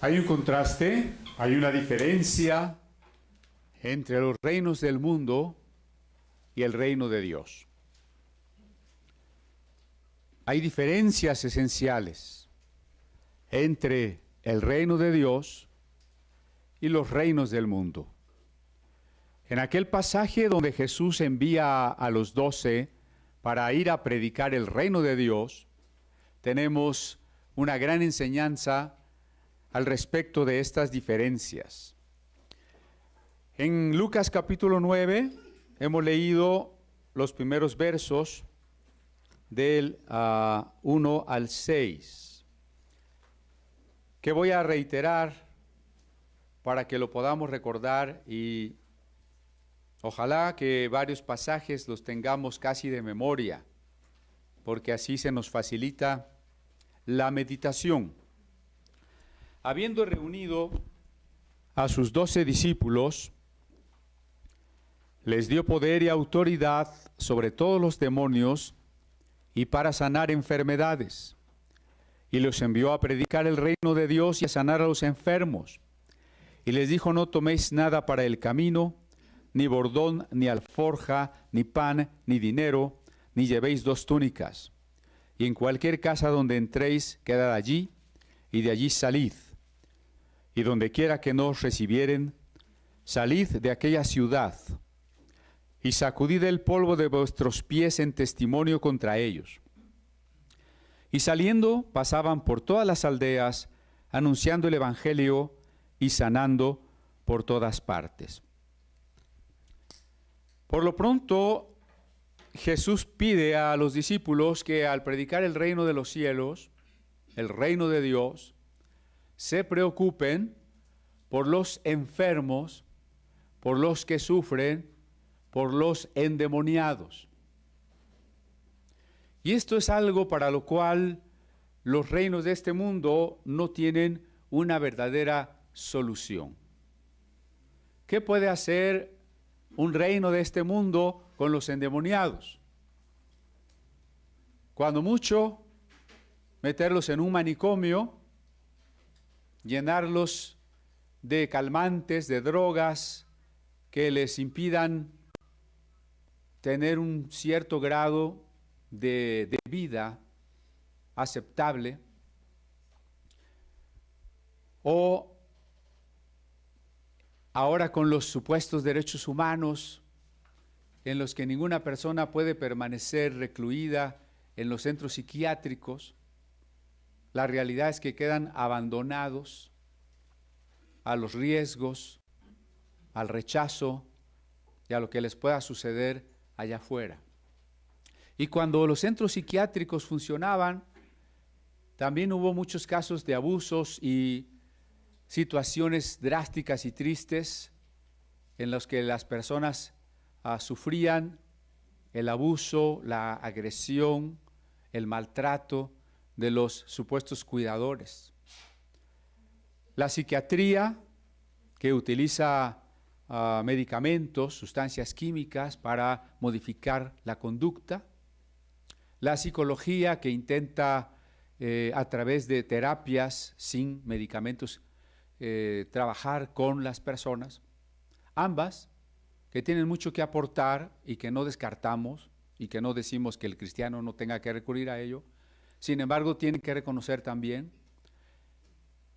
Hay un contraste, hay una diferencia entre los reinos del mundo y el reino de Dios. Hay diferencias esenciales entre el reino de Dios y los reinos del mundo. En aquel pasaje donde Jesús envía a los 12 para ir a predicar el reino de Dios, tenemos una gran enseñanza al respecto de estas diferencias. En Lucas capítulo 9 hemos leído los primeros versos del 1 al 6, que voy a reiterar para que lo podamos recordar y ojalá que varios pasajes los tengamos casi de memoria, porque así se nos facilita la meditación. Habiendo reunido a sus 12 discípulos, les dio poder y autoridad sobre todos los demonios y para sanar enfermedades, y los envió a predicar el reino de Dios y a sanar a los enfermos. Y les dijo: no toméis nada para el camino, ni bordón, ni alforja, ni pan, ni dinero, ni llevéis 2 túnicas. Y en cualquier casa donde entréis, quedad allí, y de allí salid. Y donde quiera que nos recibieren, salid de aquella ciudad, y sacudid el polvo de vuestros pies en testimonio contra ellos. Y saliendo, pasaban por todas las aldeas, anunciando el evangelio y sanando por todas partes. Por lo pronto, Jesús pide a los discípulos que al predicar el reino de los cielos, el reino de Dios, se preocupen por los enfermos, por los que sufren, por los endemoniados. Y esto es algo para lo cual los reinos de este mundo no tienen una verdadera solución. ¿Qué puede hacer un reino de este mundo con los endemoniados? Cuando mucho, meterlos en un manicomio, llenarlos de calmantes, de drogas que les impidan tener un cierto grado de vida aceptable, o ahora con los supuestos derechos humanos en los que ninguna persona puede permanecer recluida en los centros psiquiátricos, la realidad es que quedan abandonados a los riesgos, al rechazo y a lo que les pueda suceder allá afuera. Y cuando los centros psiquiátricos funcionaban, también hubo muchos casos de abusos y situaciones drásticas y tristes en los que las personas sufrían el abuso, la agresión, el maltrato de los supuestos cuidadores. La psiquiatría, que utiliza medicamentos, sustancias químicas para modificar la conducta. La psicología, que intenta a través de terapias sin medicamentos trabajar con las personas. Ambas, que tienen mucho que aportar y que no descartamos y que no decimos que el cristiano no tenga que recurrir a ello. Sin embargo, tienen que reconocer también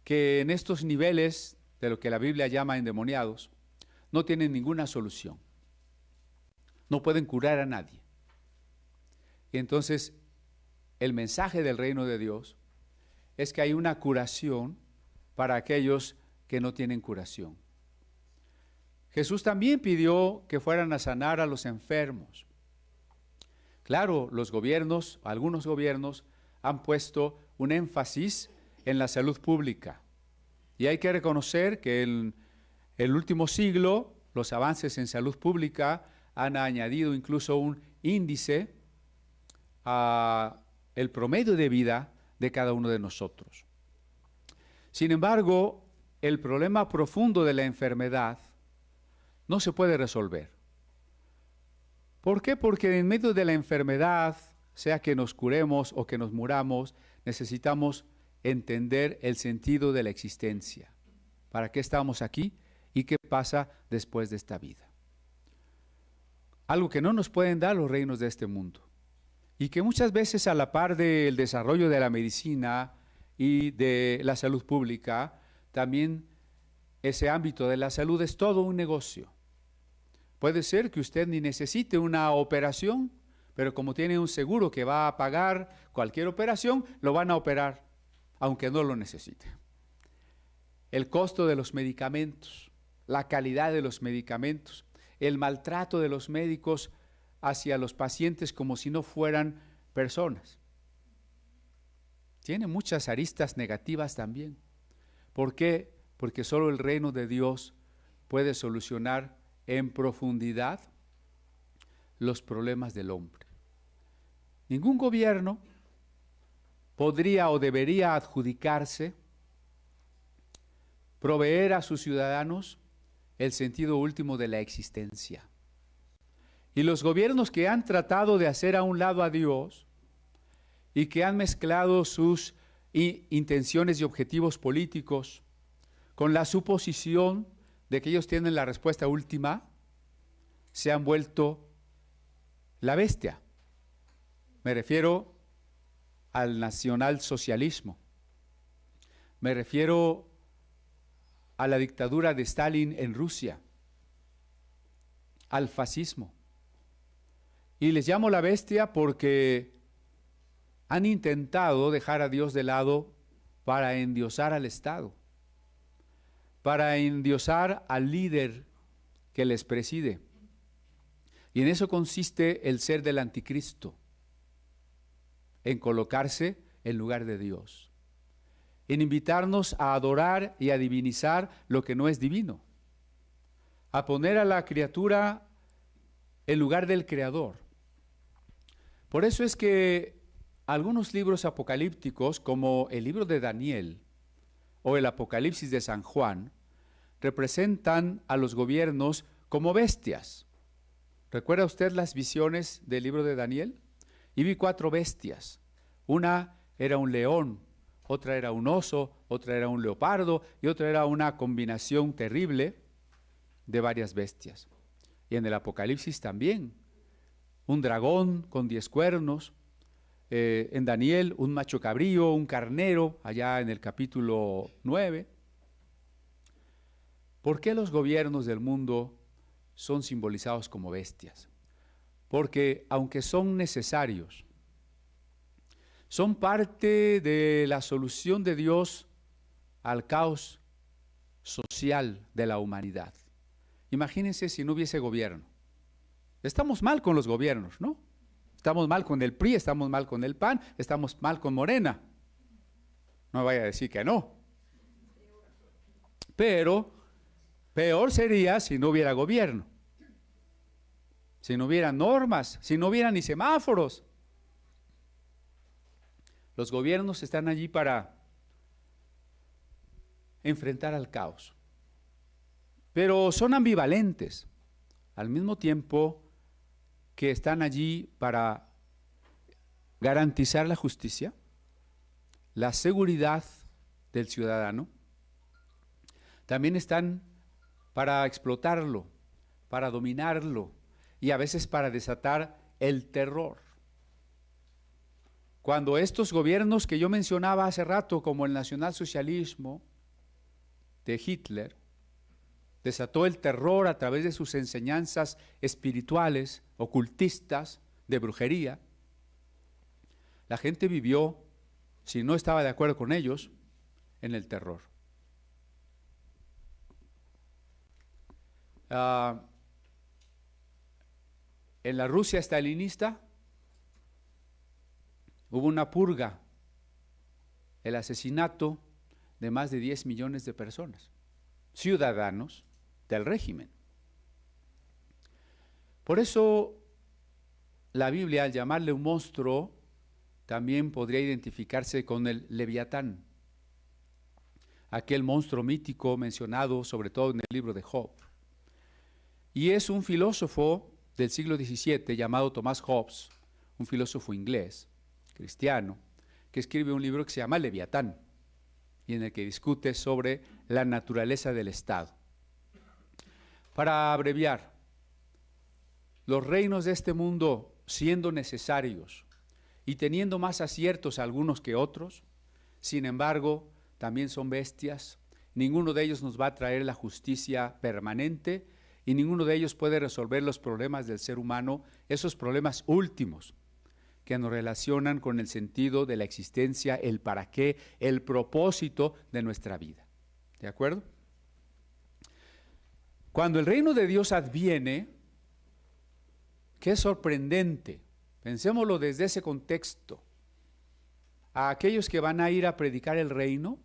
que en estos niveles de lo que la Biblia llama endemoniados, no tienen ninguna solución. No pueden curar a nadie. Y entonces, el mensaje del reino de Dios es que hay una curación para aquellos que no tienen curación. Jesús también pidió que fueran a sanar a los enfermos. Claro, los gobiernos, algunos gobiernos, han puesto un énfasis en la salud pública. Y hay que reconocer que en el último siglo los avances en salud pública han añadido incluso un índice a el promedio de vida de cada uno de nosotros. Sin embargo, el problema profundo de la enfermedad no se puede resolver. ¿Por qué? Porque en medio de la enfermedad, sea que nos curemos o que nos muramos, necesitamos entender el sentido de la existencia. ¿Para qué estamos aquí y qué pasa después de esta vida? Algo que no nos pueden dar los reinos de este mundo y que muchas veces, a la par del desarrollo de la medicina y de la salud pública, también ese ámbito de la salud es todo un negocio. Puede ser que usted ni necesite una operación, pero como tiene un seguro que va a pagar cualquier operación, lo van a operar, aunque no lo necesite. El costo de los medicamentos, la calidad de los medicamentos, el maltrato de los médicos hacia los pacientes como si no fueran personas. Tiene muchas aristas negativas también. ¿Por qué? Porque solo el reino de Dios puede solucionar en profundidad los problemas del hombre. Ningún gobierno podría o debería adjudicarse proveer a sus ciudadanos el sentido último de la existencia. Y los gobiernos que han tratado de hacer a un lado a Dios y que han mezclado sus intenciones y objetivos políticos con la suposición de que ellos tienen la respuesta última, se han vuelto la bestia. Me refiero al nacionalsocialismo. Me refiero a la dictadura de Stalin en Rusia, al fascismo. Y les llamo la bestia porque han intentado dejar a Dios de lado para endiosar al Estado, para endiosar al líder que les preside. Y en eso consiste el ser del anticristo, en colocarse en lugar de Dios, en invitarnos a adorar y a divinizar lo que no es divino, a poner a la criatura en lugar del Creador. Por eso es que algunos libros apocalípticos, como el libro de Daniel o el Apocalipsis de San Juan, representan a los gobiernos como bestias. ¿Recuerda usted las visiones del libro de Daniel? Y vi 4 bestias. Una era un león, otra era un oso, otra era un leopardo y otra era una combinación terrible de varias bestias. Y en el Apocalipsis también, un dragón con 10 cuernos, en Daniel un macho cabrío, un carnero, allá en el capítulo 9. ¿Por qué los gobiernos del mundo son simbolizados como bestias? Porque aunque son necesarios, son parte de la solución de Dios al caos social de la humanidad. Imagínense si no hubiese gobierno. Estamos mal con los gobiernos, ¿no? Estamos mal con el PRI, estamos mal con el PAN, estamos mal con Morena. No me vaya a decir que no. Pero peor sería si no hubiera gobierno, si no hubiera normas, si no hubiera ni semáforos. Los gobiernos están allí para enfrentar al caos, pero son ambivalentes, al mismo tiempo que están allí para garantizar la justicia, la seguridad del ciudadano. También están para explotarlo, para dominarlo y a veces para desatar el terror. Cuando estos gobiernos que yo mencionaba hace rato, como el nacionalsocialismo de Hitler, desató el terror a través de sus enseñanzas espirituales, ocultistas, de brujería, la gente vivió, si no estaba de acuerdo con ellos, en el terror. En la Rusia stalinista hubo una purga, el asesinato de más de 10 millones de personas, ciudadanos del régimen. Por eso la Biblia, al llamarle un monstruo, también podría identificarse con el Leviatán, aquel monstruo mítico mencionado sobre todo en el libro de Job. Y es un filósofo del siglo XVII llamado Thomas Hobbes, un filósofo inglés, cristiano, que escribe un libro que se llama Leviatán. y en el que discute sobre la naturaleza del Estado. Para abreviar, los reinos de este mundo, siendo necesarios y teniendo más aciertos algunos que otros, sin embargo, también son bestias. Ninguno de ellos nos va a traer la justicia permanente y ninguno de ellos puede resolver los problemas del ser humano, esos problemas últimos que nos relacionan con el sentido de la existencia, el para qué, el propósito de nuestra vida. ¿De acuerdo? Cuando el reino de Dios adviene, qué sorprendente, pensémoslo desde ese contexto, a aquellos que van a ir a predicar el reino,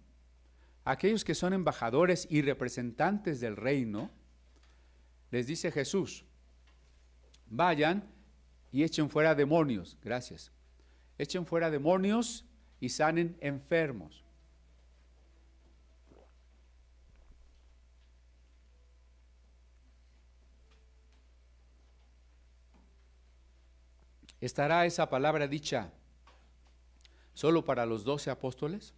a aquellos que son embajadores y representantes del reino, les dice Jesús, vayan y echen fuera demonios, gracias, echen fuera demonios y sanen enfermos. ¿Estará esa palabra dicha solo para los 12 apóstoles?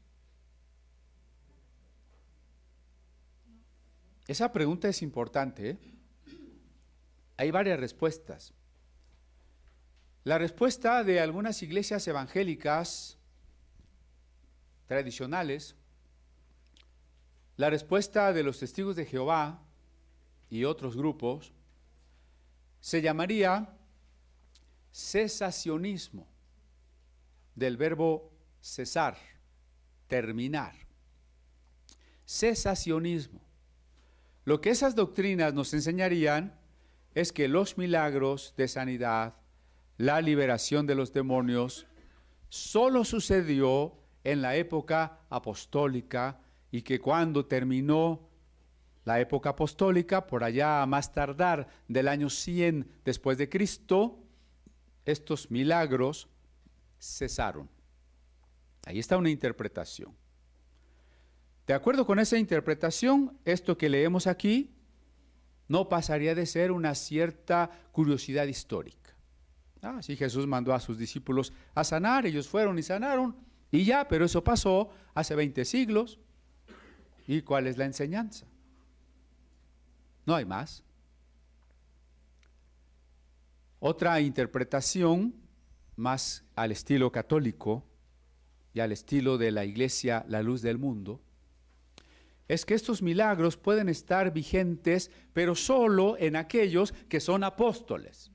Esa pregunta es importante, ¿eh? Hay varias respuestas. La respuesta de algunas iglesias evangélicas tradicionales, la respuesta de los testigos de Jehová y otros grupos, se llamaría cesacionismo, del verbo cesar, terminar. Cesacionismo. Lo que esas doctrinas nos enseñarían es que los milagros de sanidad, la liberación de los demonios, solo sucedió en la época apostólica y que cuando terminó la época apostólica, por allá a más tardar del año 100 después de Cristo, estos milagros cesaron. Ahí está una interpretación. De acuerdo con esa interpretación, esto que leemos aquí no pasaría de ser una cierta curiosidad histórica. Sí, Jesús mandó a sus discípulos a sanar, ellos fueron y sanaron, y ya, pero eso pasó hace 20 siglos. ¿Y cuál es la enseñanza? No hay más. Otra interpretación, más al estilo católico y al estilo de la Iglesia, la luz del mundo, es que estos milagros pueden estar vigentes, pero solo en aquellos que son apóstoles.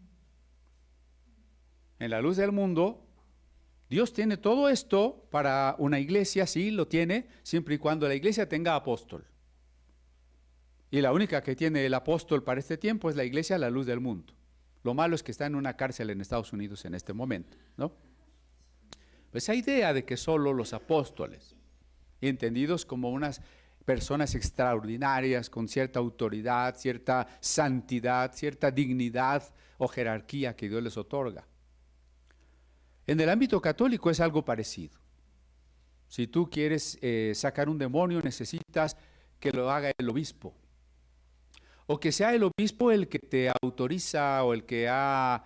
En la luz del mundo, Dios tiene todo esto para una iglesia, sí, lo tiene, siempre y cuando la iglesia tenga apóstol. Y la única que tiene el apóstol para este tiempo es la iglesia, la luz del mundo. Lo malo es que está en una cárcel en Estados Unidos en este momento, ¿no? Pues esa idea de que solo los apóstoles, entendidos como unas personas extraordinarias, con cierta autoridad, cierta santidad, cierta dignidad o jerarquía que Dios les otorga. En el ámbito católico es algo parecido. Si tú quieres sacar un demonio, necesitas que lo haga el obispo. O que sea el obispo el que te autoriza o el que ha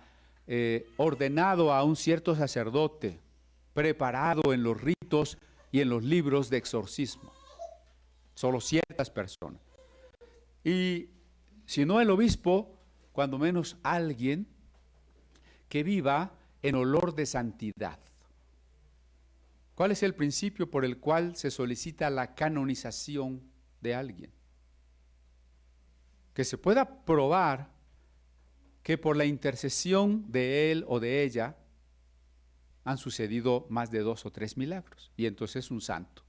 ordenado a un cierto sacerdote, preparado en los ritos y en los libros de exorcismo. Solo ciertas personas. Y si no el obispo, cuando menos alguien que viva en olor de santidad. ¿Cuál es el principio por el cual se solicita la canonización de alguien? Que se pueda probar que por la intercesión de él o de ella han sucedido más de 2 o 3 milagros, y entonces es un santo.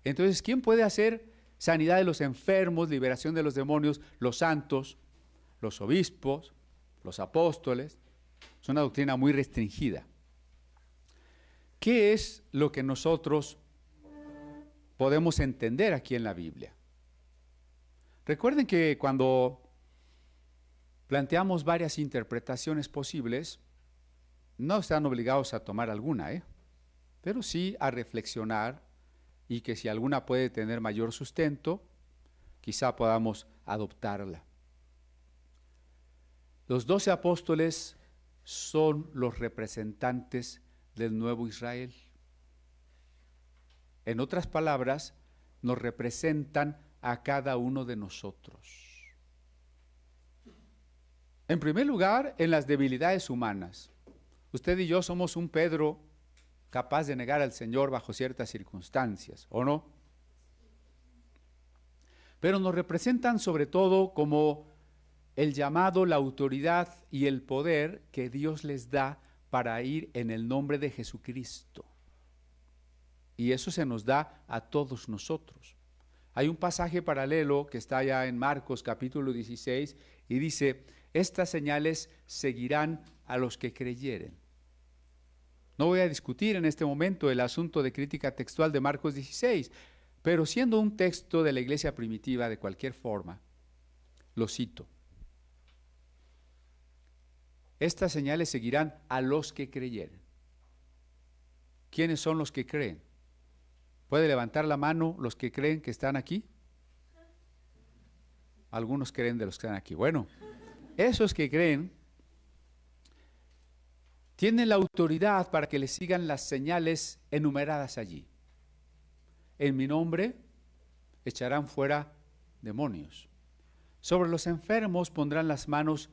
Entonces, ¿quién puede hacer sanidad de los enfermos, liberación de los demonios? Los santos, los obispos, los apóstoles. Es una doctrina muy restringida. ¿Qué es lo que nosotros podemos entender aquí en la Biblia? Recuerden que cuando planteamos varias interpretaciones posibles, no están obligados a tomar alguna, pero sí a reflexionar, y que si alguna puede tener mayor sustento, quizá podamos adoptarla. Los 12 apóstoles son los representantes del nuevo Israel. En otras palabras, nos representan a cada uno de nosotros. En primer lugar, en las debilidades humanas. Usted y yo somos un Pedro capaz de negar al Señor bajo ciertas circunstancias, ¿o no? Pero nos representan sobre todo como el llamado, la autoridad y el poder que Dios les da para ir en el nombre de Jesucristo. Y eso se nos da a todos nosotros. Hay un pasaje paralelo que está allá en Marcos capítulo 16 y dice: estas señales seguirán a los que creyeren. No voy a discutir en este momento el asunto de crítica textual de Marcos 16, pero siendo un texto de la iglesia primitiva de cualquier forma, lo cito. Estas señales seguirán a los que creyeren. ¿Quiénes son los que creen? ¿Puede levantar la mano los que creen que están aquí? Algunos creen de los que están aquí. Bueno, esos que creen tienen la autoridad para que les sigan las señales enumeradas allí. En mi nombre echarán fuera demonios. Sobre los enfermos pondrán las manos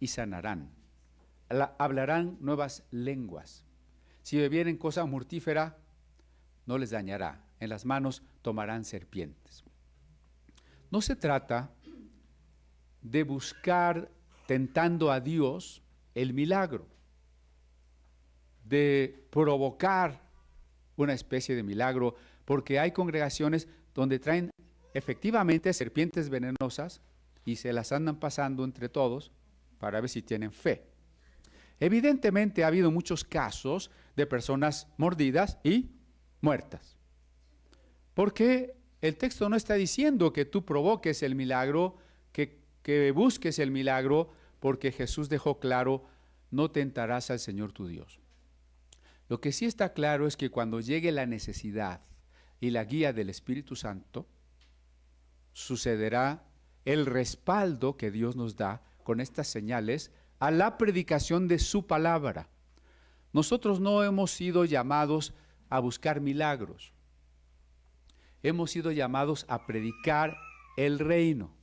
y sanarán. Hablarán nuevas lenguas. Si bebieren cosa mortífera, no les dañará. En las manos tomarán serpientes. No se trata de buscar, tentando a Dios, el milagro, de provocar una especie de milagro, porque hay congregaciones donde traen efectivamente serpientes venenosas y se las andan pasando entre todos para ver si tienen fe. Evidentemente ha habido muchos casos de personas mordidas y muertas, porque el texto no está diciendo que tú provoques el milagro, que busques el milagro, porque Jesús dejó claro: no tentarás al Señor tu Dios. Lo que sí está claro es que cuando llegue la necesidad y la guía del Espíritu Santo, sucederá el respaldo que Dios nos da con estas señales a la predicación de su palabra. Nosotros no hemos sido llamados a buscar milagros. Hemos sido llamados a predicar el reino.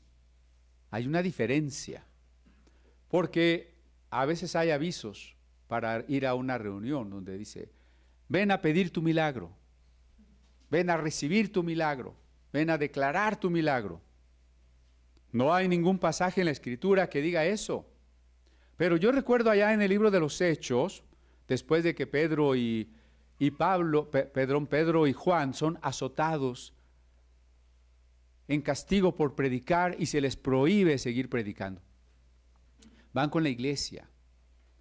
Hay una diferencia, porque a veces hay avisos para ir a una reunión donde dice: ven a pedir tu milagro, ven a recibir tu milagro, ven a declarar tu milagro. No hay ningún pasaje en la Escritura que diga eso. Pero yo recuerdo allá en el libro de los Hechos, después de que Pedro y Juan son azotados en castigo por predicar y se les prohíbe seguir predicando. Van con la iglesia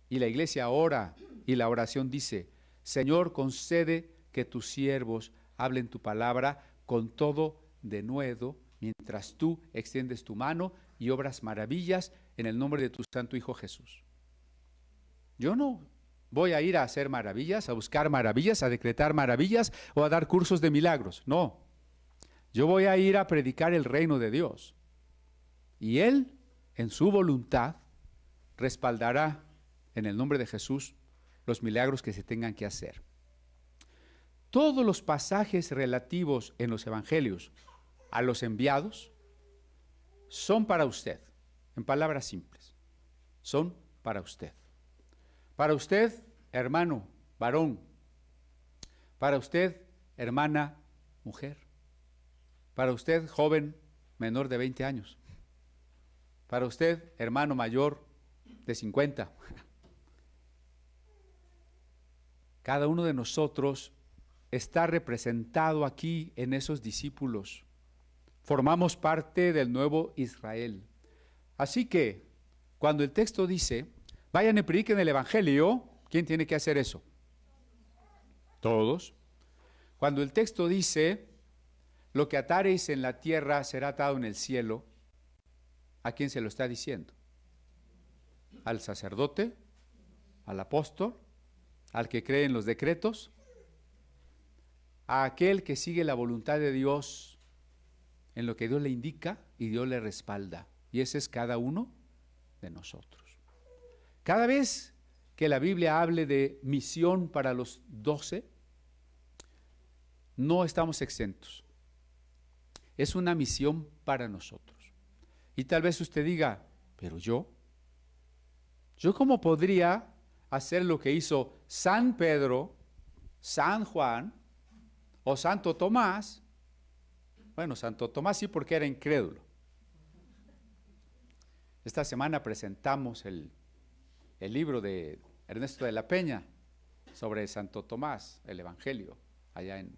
y la iglesia ora y la oración dice: Señor, concede que tus siervos hablen tu palabra con todo denuedo, mientras tú extiendes tu mano y obras maravillas en el nombre de tu santo Hijo Jesús. Yo no voy a ir a hacer maravillas, a buscar maravillas, a decretar maravillas o a dar cursos de milagros. No, yo voy a ir a predicar el reino de Dios. Y Él, en su voluntad, respaldará en el nombre de Jesús los milagros que se tengan que hacer. Todos los pasajes relativos en los evangelios a los enviados son para usted, en palabras simples, son para usted. Para usted, hermano, varón. Para usted, hermana, mujer. Para usted, joven, menor de 20 años. Para usted, hermano mayor de 50. Cada uno de nosotros está representado aquí en esos discípulos. Formamos parte del nuevo Israel. Así que, cuando el texto dice: vayan y prediquen el evangelio, ¿quién tiene que hacer eso? Todos. Cuando el texto dice: lo que atareis en la tierra será atado en el cielo, ¿a quién se lo está diciendo? ¿Al sacerdote? ¿Al apóstol? ¿Al que cree en los decretos? ¿A aquel que sigue la voluntad de Dios en lo que Dios le indica y Dios le respalda? Y ese es cada uno de nosotros. Cada vez que la Biblia hable de misión para los 12, no estamos exentos. Es una misión para nosotros. Y tal vez usted diga, pero ¿yo cómo podría hacer lo que hizo San Pedro, San Juan o Santo Tomás? Bueno, Santo Tomás sí, porque era incrédulo. Esta semana presentamos el libro de Ernesto de la Peña sobre Santo Tomás, el Evangelio, allá en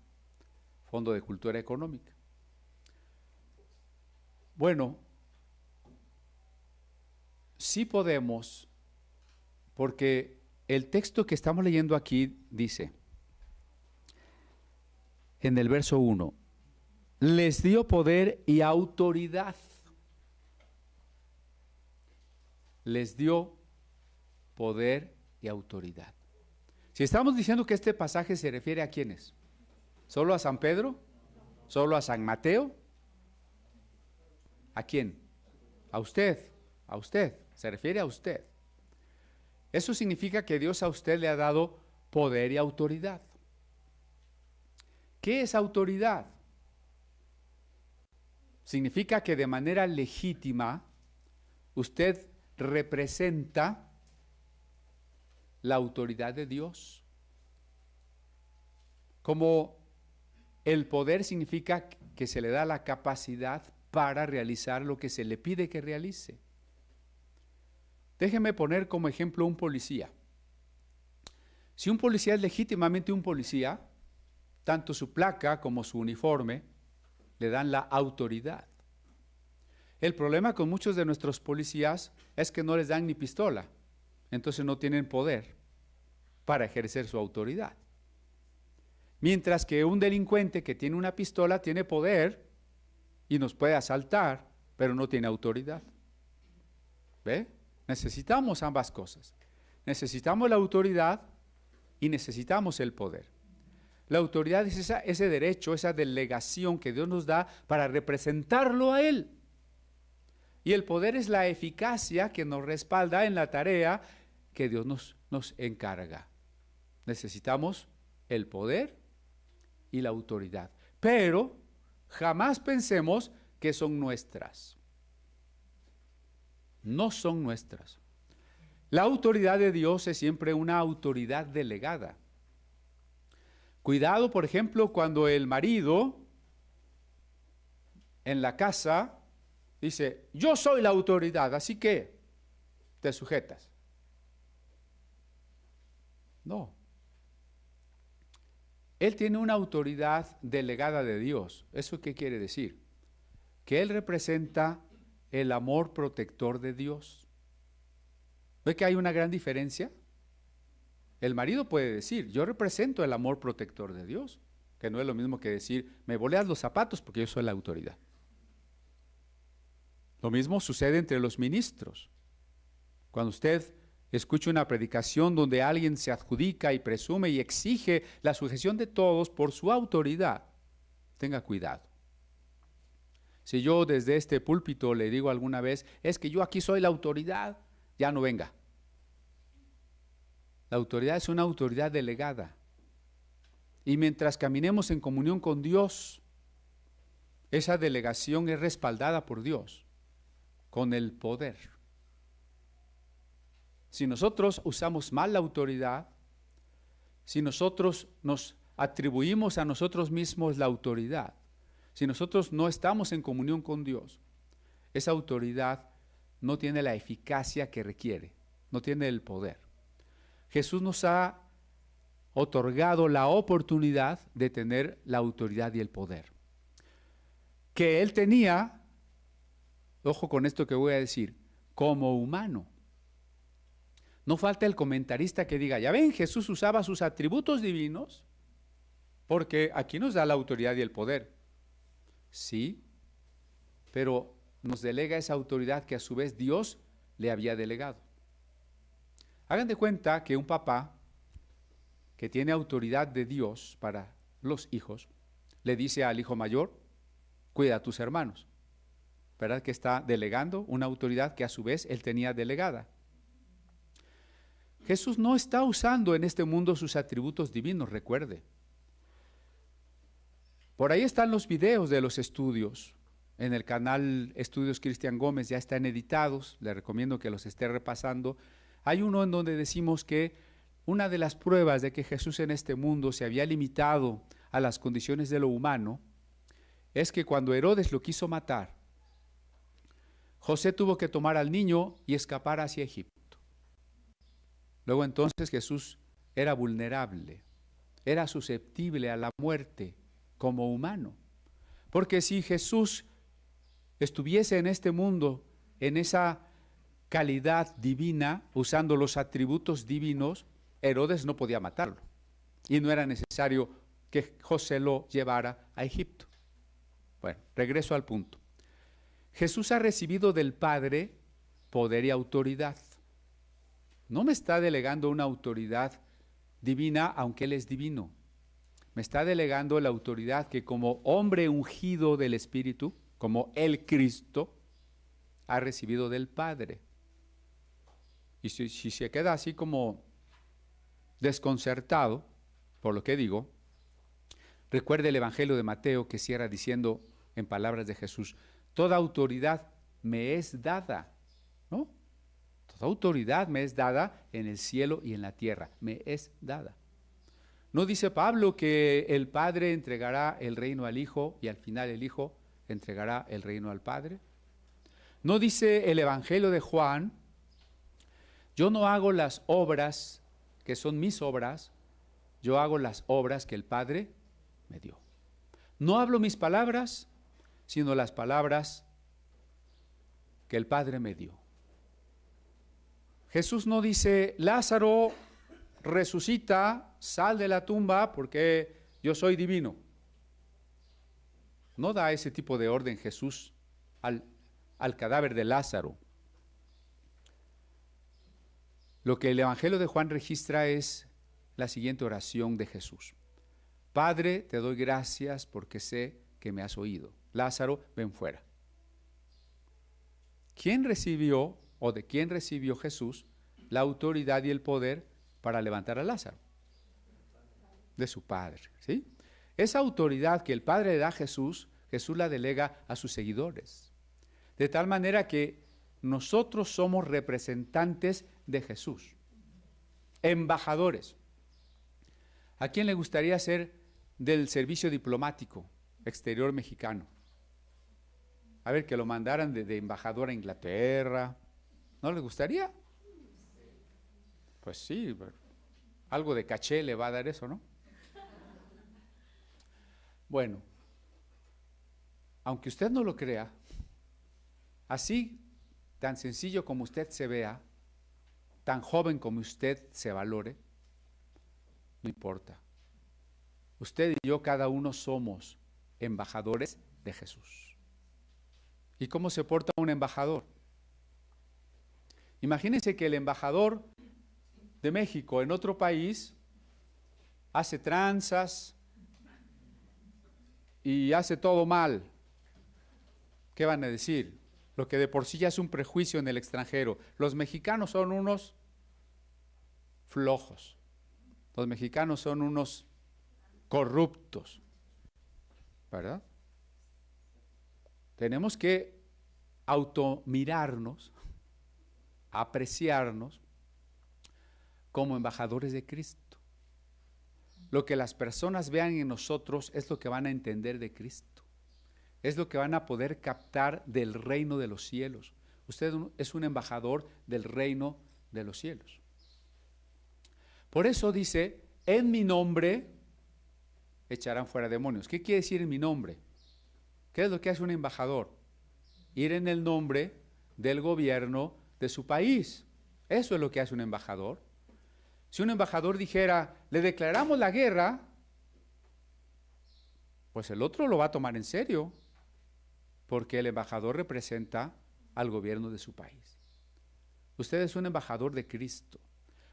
Fondo de Cultura Económica. Bueno, sí podemos, porque el texto que estamos leyendo aquí dice, en el verso 1, les dio poder y autoridad. Les dio poder y autoridad. Si estamos diciendo que este pasaje se refiere a quiénes, ¿solo a San Pedro? ¿Solo a San Mateo? ¿A quién? A usted, se refiere a usted. Eso significa que Dios a usted le ha dado poder y autoridad. ¿Qué es autoridad? Significa que de manera legítima usted representa la autoridad de Dios. Como el poder significa que se le da la capacidad para realizar lo que se le pide que realice. Déjeme poner como ejemplo un policía. Si un policía es legítimamente un policía, tanto su placa como su uniforme le dan la autoridad. El problema con muchos de nuestros policías es que no les dan ni pistola, entonces no tienen poder para ejercer su autoridad. Mientras que un delincuente que tiene una pistola tiene poder y nos puede asaltar, pero no tiene autoridad. ¿Ve? Necesitamos ambas cosas. Necesitamos la autoridad y necesitamos el poder. La autoridad es ese derecho, esa delegación que Dios nos da para representarlo a Él. Y el poder es la eficacia que nos respalda en la tarea que Dios nos encarga. Necesitamos el poder y la autoridad. Pero jamás pensemos que son nuestras. No son nuestras. La autoridad de Dios es siempre una autoridad delegada. Cuidado, por ejemplo, cuando el marido en la casa dice, yo soy la autoridad, así que te sujetas. No. Él tiene una autoridad delegada de Dios. ¿Eso qué quiere decir? Que él representa el amor protector de Dios. ¿Ve que hay una gran diferencia? El marido puede decir, yo represento el amor protector de Dios, que no es lo mismo que decir, me boleas los zapatos porque yo soy la autoridad. Lo mismo sucede entre los ministros. Cuando usted escucha una predicación donde alguien se adjudica y presume y exige la sujeción de todos por su autoridad, tenga cuidado. Si yo desde este púlpito le digo alguna vez, es que yo aquí soy la autoridad, ya no venga. La autoridad es una autoridad delegada. Y mientras caminemos en comunión con Dios, esa delegación es respaldada por Dios, con el poder. Si nosotros usamos mal la autoridad, si nosotros nos atribuimos a nosotros mismos la autoridad, si nosotros no estamos en comunión con Dios, esa autoridad no tiene la eficacia que requiere, no tiene el poder. Jesús nos ha otorgado la oportunidad de tener la autoridad y el poder. Que Él tenía, ojo con esto que voy a decir, como humano. No falta el comentarista que diga, ya ven, Jesús usaba sus atributos divinos porque aquí nos da la autoridad y el poder. Sí, pero nos delega esa autoridad que a su vez Dios le había delegado. Hagan de cuenta que un papá que tiene autoridad de Dios para los hijos, le dice al hijo mayor, cuida a tus hermanos. ¿Verdad que está delegando una autoridad que a su vez él tenía delegada? Jesús no está usando en este mundo sus atributos divinos, recuerde. Por ahí están los videos de los estudios. En el canal Estudios Cristian Gómez ya están editados, le recomiendo que los esté repasando. Hay uno en donde decimos que una de las pruebas de que Jesús en este mundo se había limitado a las condiciones de lo humano es que cuando Herodes lo quiso matar, José tuvo que tomar al niño y escapar hacia Egipto. Luego entonces Jesús era vulnerable, era susceptible a la muerte como humano. Porque si Jesús estuviese en este mundo en esa calidad divina, usando los atributos divinos, Herodes no podía matarlo. Y no era necesario que José lo llevara a Egipto. Bueno, regreso al punto. Jesús ha recibido del Padre poder y autoridad. No me está delegando una autoridad divina, aunque Él es divino. Me está delegando la autoridad que como hombre ungido del Espíritu, como el Cristo, ha recibido del Padre. Y si se queda así como desconcertado por lo que digo, recuerde el Evangelio de Mateo que cierra diciendo en palabras de Jesús, toda autoridad me es dada, ¿no? Toda autoridad me es dada en el cielo y en la tierra, me es dada. ¿No dice Pablo que el Padre entregará el reino al Hijo y al final el Hijo entregará el reino al Padre? ¿No dice el Evangelio de Juan, yo no hago las obras que son mis obras, yo hago las obras que el Padre me dio? No hablo mis palabras, sino las palabras que el Padre me dio. Jesús no dice, Lázaro, resucita, sal de la tumba porque yo soy divino. No da ese tipo de orden Jesús al cadáver de Lázaro. Lo que el Evangelio de Juan registra es la siguiente oración de Jesús. Padre, te doy gracias porque sé que me has oído. Lázaro, ven fuera. ¿Quién recibió o de quién recibió Jesús la autoridad y el poder para levantar a Lázaro? De su Padre, ¿sí? Esa autoridad que el Padre le da a Jesús, Jesús la delega a sus seguidores. De tal manera que nosotros somos representantes de Jesús, embajadores. ¿A quién le gustaría ser del servicio diplomático exterior mexicano? A ver, que lo mandaran de embajador a Inglaterra. ¿No le gustaría? Pues sí, algo de caché le va a dar eso, ¿no? Bueno, aunque usted no lo crea, así tan sencillo como usted se vea, tan joven como usted se valore, no importa. Usted y yo, cada uno somos embajadores de Jesús. ¿Y cómo se porta un embajador? Imagínense que el embajador de México en otro país hace tranzas y hace todo mal. ¿Qué van a decir? Lo que de por sí ya es un prejuicio en el extranjero. Los mexicanos son unos flojos. Los mexicanos son unos corruptos. ¿Verdad? Tenemos que automirarnos, apreciarnos como embajadores de Cristo. Lo que las personas vean en nosotros es lo que van a entender de Cristo. Es lo que van a poder captar del reino de los cielos. Usted es un embajador del reino de los cielos. Por eso dice, en mi nombre echarán fuera demonios. ¿Qué quiere decir en mi nombre? ¿Qué es lo que hace un embajador? Ir en el nombre del gobierno de su país. Eso es lo que hace un embajador. Si un embajador dijera, le declaramos la guerra, pues el otro lo va a tomar en serio, porque el embajador representa al gobierno de su país. Usted es un embajador de Cristo.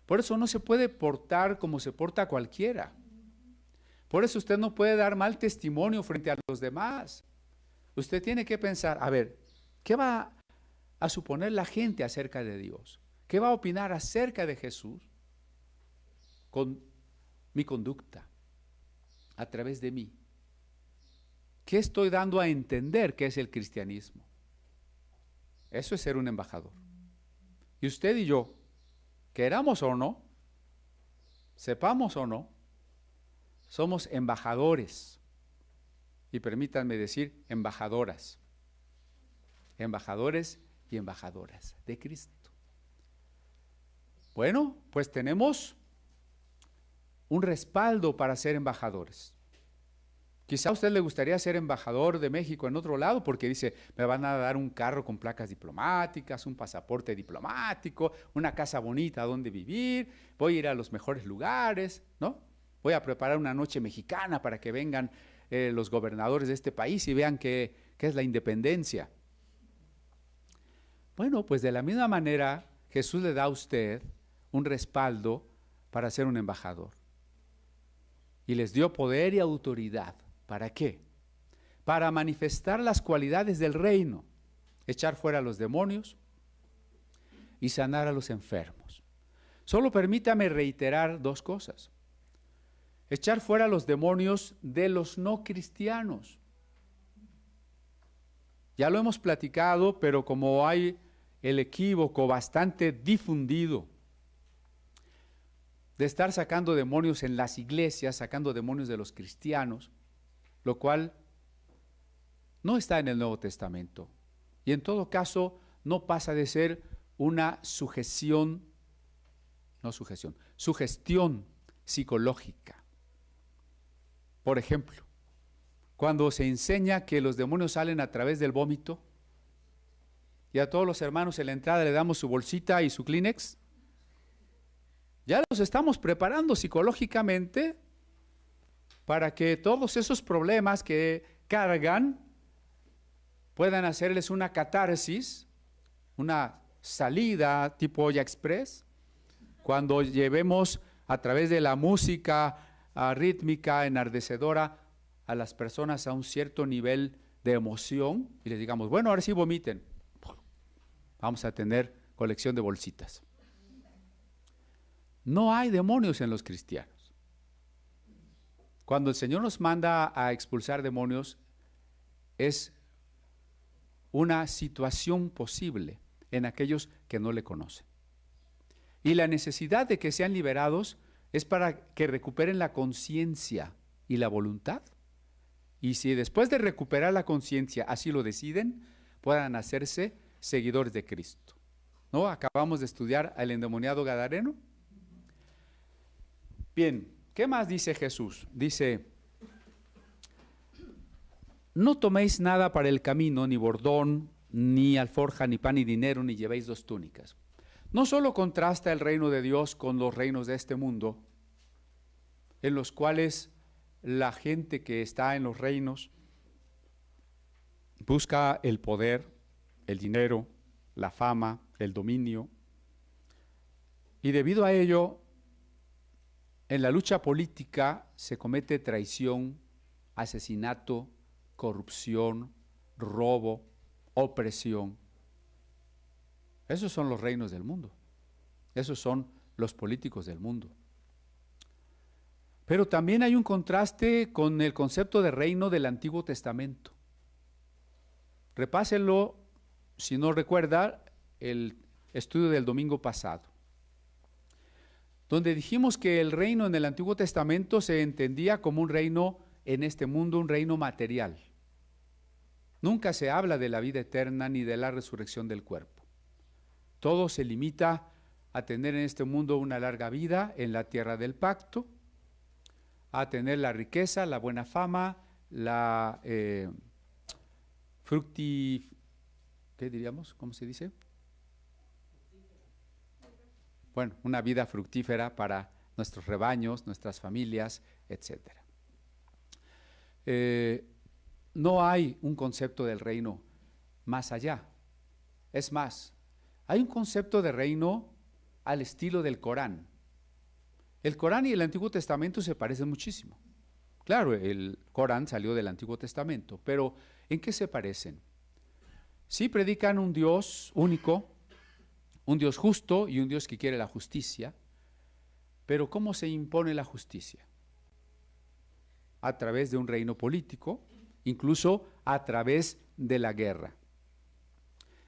Por eso no se puede portar como se porta cualquiera. Por eso usted no puede dar mal testimonio frente a los demás. Usted tiene que pensar, a ver, ¿qué va a suponer la gente acerca de Dios? ¿Qué va a opinar acerca de Jesús con mi conducta, a través de mí? ¿qué estoy dando a entender que es el cristianismo? Eso es ser un embajador. Y usted y yo, queramos o no, sepamos o no, somos embajadores. Y permítanme decir, embajadoras. Embajadores y embajadoras de Cristo. Bueno, pues tenemos un respaldo para ser embajadores. Quizá a usted le gustaría ser embajador de México en otro lado porque dice, me van a dar un carro con placas diplomáticas, un pasaporte diplomático, una casa bonita donde vivir, voy a ir a los mejores lugares, ¿no? Voy a preparar una noche mexicana para que vengan los gobernadores de este país y vean qué es la independencia. Bueno, pues de la misma manera Jesús le da a usted un respaldo para ser un embajador. Y les dio poder y autoridad. ¿Para qué? Para manifestar las cualidades del reino, echar fuera a los demonios y sanar a los enfermos. Solo permítame reiterar dos cosas. Echar fuera a los demonios de los no cristianos. Ya lo hemos platicado, pero como hay el equívoco bastante difundido de estar sacando demonios en las iglesias, sacando demonios de los cristianos, lo cual no está en el Nuevo Testamento. Y en todo caso, no pasa de ser una sugestión psicológica. Por ejemplo, cuando se enseña que los demonios salen a través del vómito, y a todos los hermanos en la entrada le damos su bolsita y su Kleenex, ya los estamos preparando psicológicamente para que todos esos problemas que cargan puedan hacerles una catarsis, una salida tipo olla express, cuando llevemos a través de la música rítmica, enardecedora, a las personas a un cierto nivel de emoción y les digamos, bueno, ahora sí vomiten. Vamos a tener colección de bolsitas. No hay demonios en los cristianos. Cuando el Señor nos manda a expulsar demonios, es una situación posible en aquellos que no le conocen. Y la necesidad de que sean liberados es para que recuperen la conciencia y la voluntad. Y si después de recuperar la conciencia así lo deciden, puedan hacerse seguidores de Cristo. ¿No? Acabamos de estudiar al endemoniado gadareno. Bien, ¿qué más dice Jesús? Dice, no toméis nada para el camino, ni bordón, ni alforja, ni pan, ni dinero, ni llevéis 2 túnicas. No solo contrasta el reino de Dios con los reinos de este mundo, en los cuales la gente que está en los reinos busca el poder, el dinero, la fama, el dominio, y debido a ello, en la lucha política se comete traición, asesinato, corrupción, robo, opresión. Esos son los reinos del mundo. Esos son los políticos del mundo. Pero también hay un contraste con el concepto de reino del Antiguo Testamento. Repásenlo, si no recuerda, el estudio del domingo pasado, donde dijimos que el reino en el Antiguo Testamento se entendía como un reino en este mundo, un reino material. Nunca se habla de la vida eterna ni de la resurrección del cuerpo. Todo se limita a tener en este mundo una larga vida en la tierra del pacto, a tener la riqueza, la buena fama, la ¿qué diríamos? ¿Cómo se dice? Bueno, una vida fructífera para nuestros rebaños, nuestras familias, etc. No hay un concepto del reino más allá. Es más, hay un concepto de reino al estilo del Corán. El Corán y el Antiguo Testamento se parecen muchísimo. Claro, el Corán salió del Antiguo Testamento, pero ¿en qué se parecen? Sí predican un Dios único, un Dios justo y un Dios que quiere la justicia, pero ¿cómo se impone la justicia? A través de un reino político incluso a través de la guerra.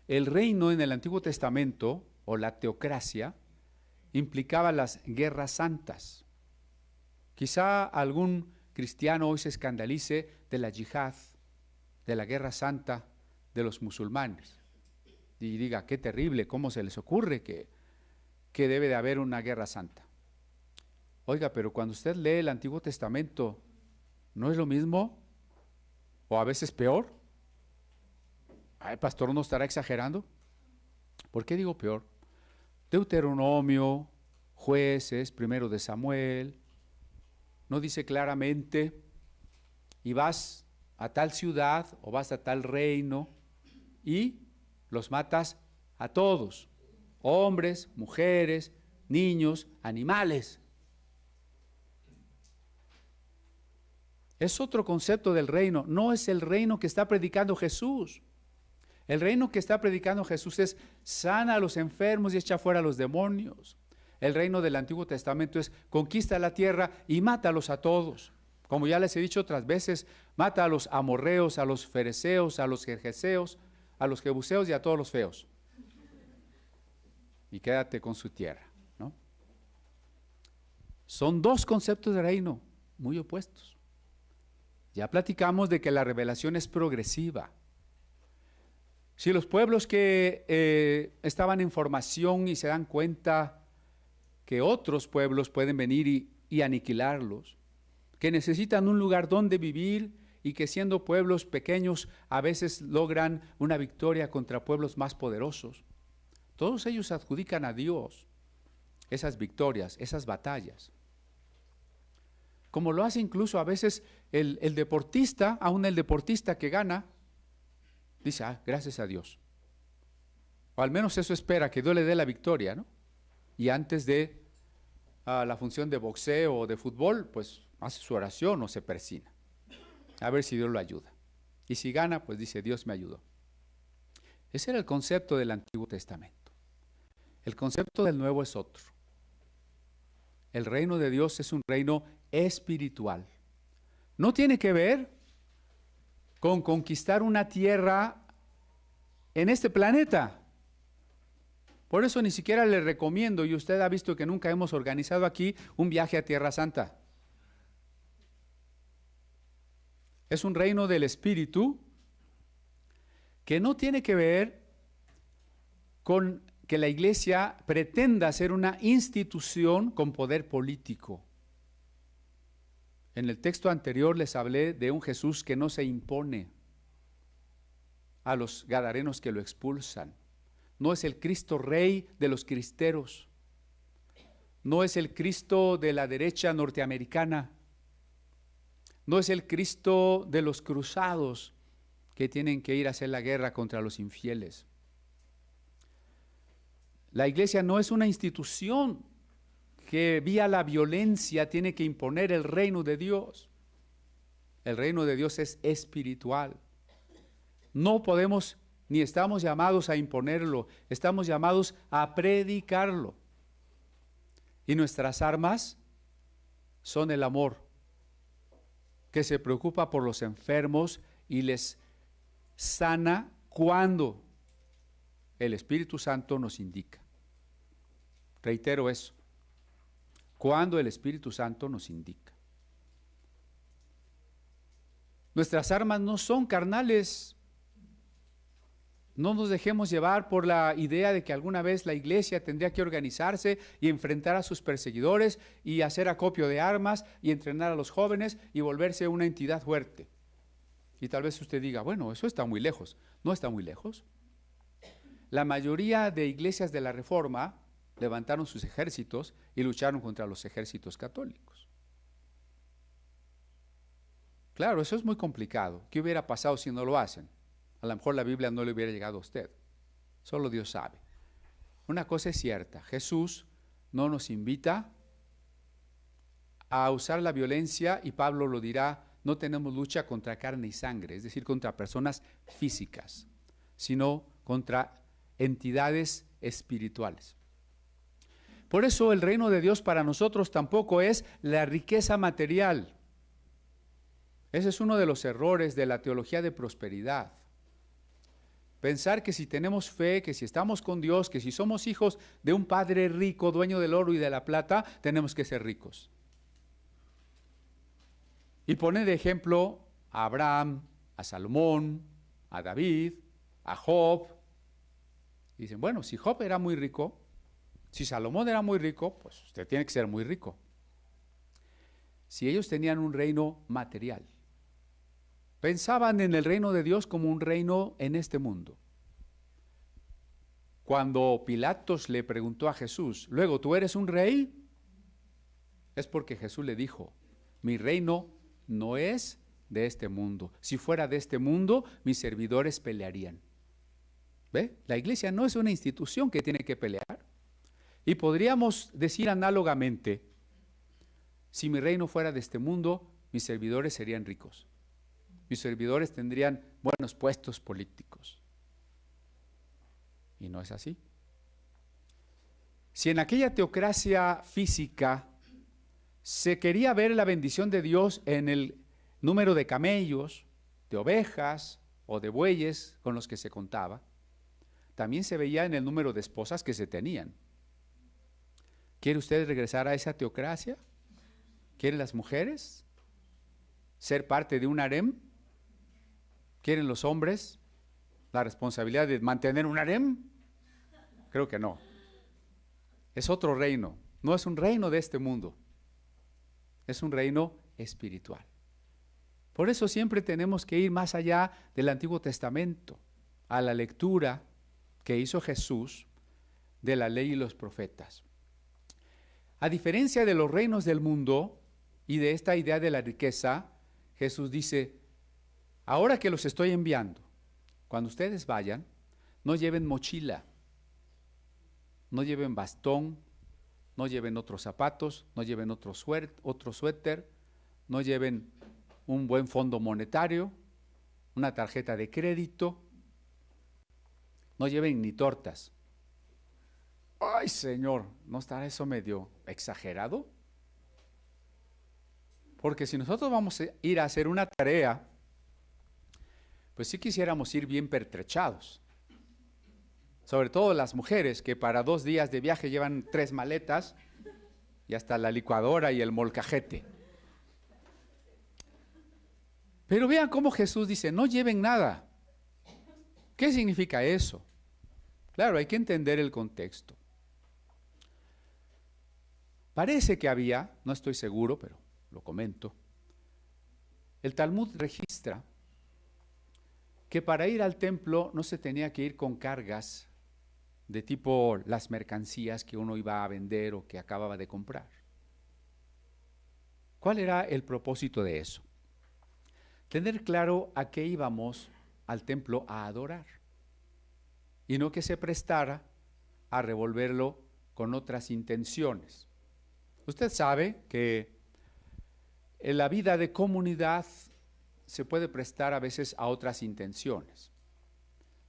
El reino en el Antiguo Testamento, o la teocracia, implicaba las guerras santas. Quizá algún cristiano hoy se escandalice de la yihad, de la guerra santa de los musulmanes, y diga, qué terrible, ¿cómo se les ocurre que debe de haber una guerra santa? Oiga, pero cuando usted lee el Antiguo Testamento, ¿no es lo mismo? ¿O a veces peor? Ay, pastor, ¿no estará exagerando? ¿Por qué digo peor? Deuteronomio, Jueces, Primero de Samuel, no dice claramente, y vas a tal ciudad o vas a tal reino y los matas a todos, hombres, mujeres, niños, animales. Es otro concepto del reino, no es el reino que está predicando Jesús. El reino que está predicando Jesús es sana a los enfermos y echa fuera a los demonios. El reino del Antiguo Testamento es conquista la tierra y mátalos a todos. Como ya les he dicho otras veces, mata a los amorreos, a los fereceos, a los gergeseos, a los jebuseos y a todos los feos. Y quédate con su tierra, ¿no? Son dos conceptos de reino muy opuestos. Ya platicamos de que la revelación es progresiva. Si los pueblos que estaban en formación y se dan cuenta que otros pueblos pueden venir y aniquilarlos, que necesitan un lugar donde vivir y que siendo pueblos pequeños a veces logran una victoria contra pueblos más poderosos, todos ellos adjudican a Dios esas victorias, esas batallas. Como lo hace incluso a veces el deportista, aún el deportista que gana, dice, gracias a Dios. O al menos eso espera, que Dios le dé la victoria, ¿no? Y antes de la función de boxeo o de fútbol, pues hace su oración o se persina. A ver si Dios lo ayuda. Y si gana, pues dice, Dios me ayudó. Ese era el concepto del Antiguo Testamento. El concepto del Nuevo es otro. El reino de Dios es un reino espiritual. No tiene que ver con conquistar una tierra en este planeta. Por eso ni siquiera le recomiendo, y usted ha visto que nunca hemos organizado aquí un viaje a Tierra Santa. Es un reino del Espíritu que no tiene que ver con que la iglesia pretenda ser una institución con poder político. En el texto anterior les hablé de un Jesús que no se impone a los gadarenos que lo expulsan. No es el Cristo Rey de los cristeros. No es el Cristo de la derecha norteamericana. No es el Cristo de los cruzados que tienen que ir a hacer la guerra contra los infieles. La iglesia no es una institución que vía la violencia tiene que imponer el reino de Dios. El reino de Dios es espiritual. No podemos ni estamos llamados a imponerlo, estamos llamados a predicarlo. Y nuestras armas son el amor, que se preocupa por los enfermos y les sana cuando el Espíritu Santo nos indica. Reitero eso, cuando el Espíritu Santo nos indica. Nuestras armas no son carnales. No nos dejemos llevar por la idea de que alguna vez la iglesia tendría que organizarse y enfrentar a sus perseguidores y hacer acopio de armas y entrenar a los jóvenes y volverse una entidad fuerte. Y tal vez usted diga, bueno, eso está muy lejos. No está muy lejos. La mayoría de iglesias de la Reforma levantaron sus ejércitos y lucharon contra los ejércitos católicos. Claro, eso es muy complicado. ¿Qué hubiera pasado si no lo hacen? A lo mejor la Biblia no le hubiera llegado a usted. Solo Dios sabe. Una cosa es cierta, Jesús no nos invita a usar la violencia, y Pablo lo dirá, no tenemos lucha contra carne y sangre, es decir, contra personas físicas, sino contra entidades espirituales. Por eso el reino de Dios para nosotros tampoco es la riqueza material. Ese es uno de los errores de la teología de prosperidad. Pensar que si tenemos fe, que si estamos con Dios, que si somos hijos de un Padre rico, dueño del oro y de la plata, tenemos que ser ricos. Y pone de ejemplo a Abraham, a Salomón, a David, a Job. Y dicen, bueno, si Job era muy rico, si Salomón era muy rico, pues usted tiene que ser muy rico. Si ellos tenían un reino material, pensaban en el reino de Dios como un reino en este mundo. Cuando Pilatos le preguntó a Jesús, luego, ¿tú eres un rey? Es porque Jesús le dijo, mi reino no es de este mundo. Si fuera de este mundo, mis servidores pelearían. ¿Ve? La iglesia no es una institución que tiene que pelear. Y podríamos decir análogamente, si mi reino fuera de este mundo, mis servidores serían ricos. Mis servidores tendrían buenos puestos políticos. Y no es así. Si en aquella teocracia física se quería ver la bendición de Dios en el número de camellos, de ovejas o de bueyes con los que se contaba, también se veía en el número de esposas que se tenían. ¿Quiere usted regresar a esa teocracia? ¿Quieren las mujeres ser parte de un harem? ¿Quieren los hombres la responsabilidad de mantener un harem? Creo que no. Es otro reino. No es un reino de este mundo. Es un reino espiritual. Por eso siempre tenemos que ir más allá del Antiguo Testamento, a la lectura que hizo Jesús de la ley y los profetas. A diferencia de los reinos del mundo y de esta idea de la riqueza, Jesús dice, ahora que los estoy enviando, cuando ustedes vayan, no lleven mochila, no lleven bastón, no lleven otros zapatos, no lleven otro suéter, no lleven un buen fondo monetario, una tarjeta de crédito, no lleven ni tortas. Ay, Señor, ¿no estará eso medio exagerado? Porque si nosotros vamos a ir a hacer una tarea, pues sí quisiéramos ir bien pertrechados. Sobre todo las mujeres que para 2 días de viaje llevan 3 maletas y hasta la licuadora y el molcajete. Pero vean cómo Jesús dice, no lleven nada. ¿Qué significa eso? Claro, hay que entender el contexto. Parece que había, no estoy seguro, pero lo comento, el Talmud registra que para ir al templo no se tenía que ir con cargas de tipo las mercancías que uno iba a vender o que acababa de comprar. ¿Cuál era el propósito de eso? Tener claro a qué íbamos al templo a adorar y no que se prestara a revolverlo con otras intenciones. Usted sabe que en la vida de comunidad se puede prestar a veces a otras intenciones.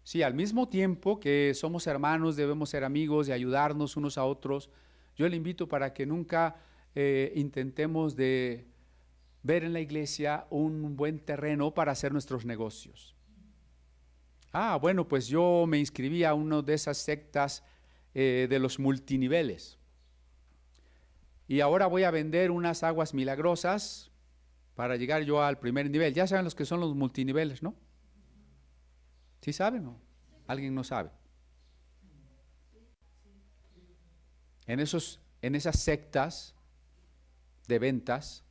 Sí, al mismo tiempo que somos hermanos, debemos ser amigos y ayudarnos unos a otros. Yo le invito para que nunca intentemos de ver en la iglesia un buen terreno para hacer nuestros negocios. Bueno, pues yo me inscribí a una de esas sectas de los multiniveles. Y ahora voy a vender unas aguas milagrosas para llegar yo al primer nivel. Ya saben los que son los multiniveles, ¿no? ¿Sí saben o alguien no sabe? En esas sectas de ventas